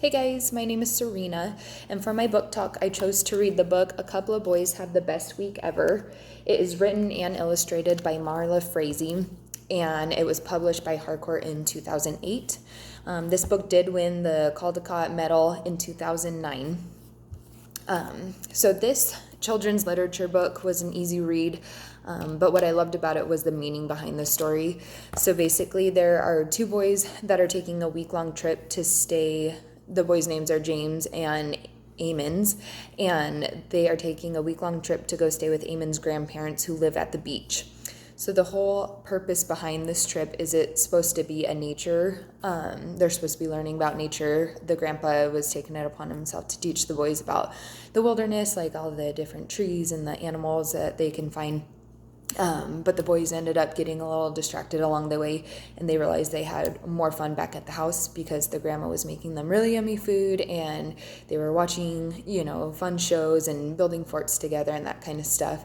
Hey guys, my name is Serena, and for my book talk, I chose to read the book A Couple of Boys Have the Best Week Ever. It is written and illustrated by Marla Frazee, and it was published by Harcourt in 2008. This book did win the Caldecott Medal in 2009. So this children's literature book was an easy read, but what I loved about it was the meaning behind the story. So basically, there are two boys that are taking a week-long trip to stay. The boys' names are James and Eamon's, and they are taking a week-long trip to go stay with Eamon's grandparents who live at the beach. So the whole purpose behind this trip is it's supposed to be a nature. They're supposed to be learning about nature. The grandpa was taking it upon himself to teach the boys about the wilderness, like all the different trees and the animals that they can find. But the boys ended up getting a little distracted along the way, and they realized they had more fun back at the house because the grandma was making them really yummy food, and they were watching, fun shows and building forts together and that kind of stuff.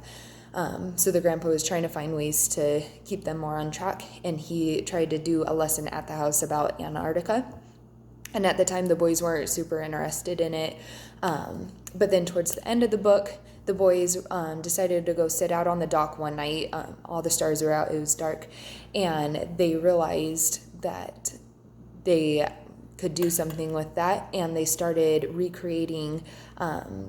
So the grandpa was trying to find ways to keep them more on track, and he tried to do a lesson at the house about Antarctica. And at the time, the boys weren't super interested in it. But then towards the end of the book, the boys decided to go sit out on the dock one night. All the stars were out, it was dark, and they realized that they could do something with that, and they started recreating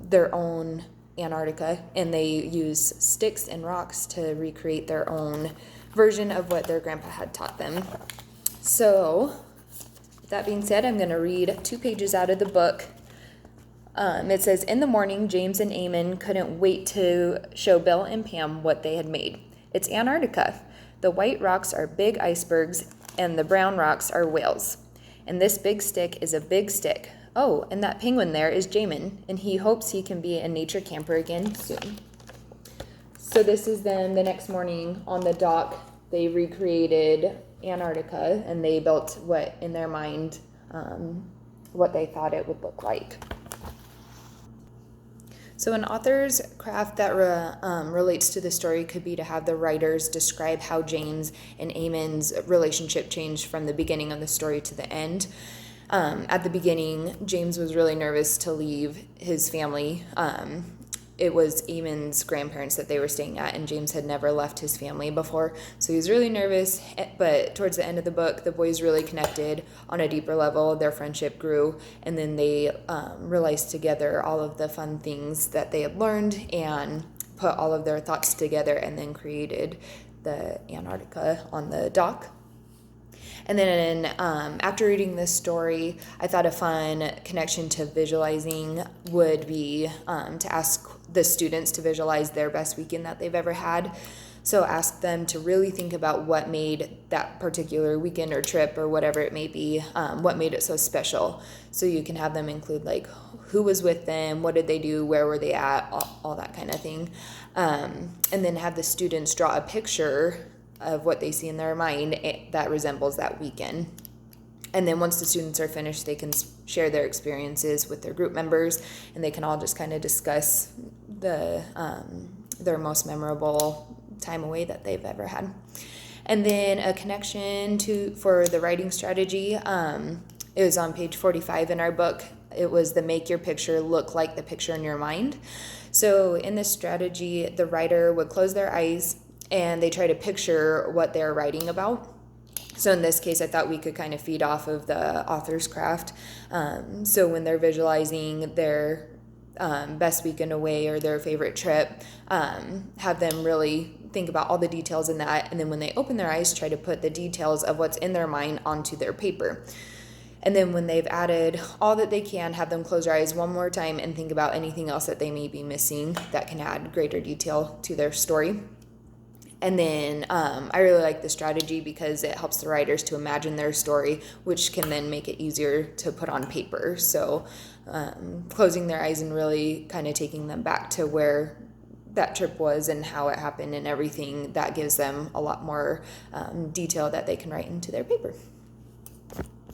their own Antarctica, and they use sticks and rocks to recreate their own version of what their grandpa had taught them. So, with that being said, I'm going to read 2 pages out of the book. It says, in the morning, James and Eamon couldn't wait to show Bill and Pam what they had made. It's Antarctica. The white rocks are big icebergs, and the brown rocks are whales. And this big stick is a big stick. Oh, and that penguin there is Jamin, and he hopes he can be a nature camper again soon. So this is them the next morning on the dock. They recreated Antarctica, and they built what, in their mind, what they thought it would look like. So an author's craft that relates to the story could be to have the writers describe how James and Eamon's relationship changed from the beginning of the story to the end. At the beginning, James was really nervous to leave his family. It was Eamon's grandparents that they were staying at, and James had never left his family before, so he was really nervous. But towards the end of the book, the boys really connected on a deeper level. Their friendship grew, and then they realized together all of the fun things that they had learned and put all of their thoughts together and then created the Antarctica on the dock. And then after reading this story, I thought a fun connection to visualizing would be to ask the students to visualize their best weekend that they've ever had. So ask them to really think about what made that particular weekend or trip or whatever it may be, what made it so special. So you can have them include like who was with them, what did they do, where were they at, all that kind of thing. And then have the students draw a picture of what they see in their mind that resembles that weekend. And then once the students are finished, they can share their experiences with their group members, and they can all just kind of discuss their most memorable time away that they've ever had. And then a connection for the writing strategy, it was on page 45 in our book. It was the make your picture look like the picture in your mind. So in this strategy, the writer would close their eyes and they try to picture what they're writing about. So in this case, I thought we could kind of feed off of the author's craft. So when they're visualizing their best weekend away or their favorite trip, have them really think about all the details in that. And then when they open their eyes, try to put the details of what's in their mind onto their paper. And then when they've added all that they can, have them close their eyes one more time and think about anything else that they may be missing that can add greater detail to their story. And then I really like the strategy because it helps the writers to imagine their story, which can then make it easier to put on paper. So closing their eyes and really kind of taking them back to where that trip was and how it happened and everything, that gives them a lot more detail that they can write into their paper.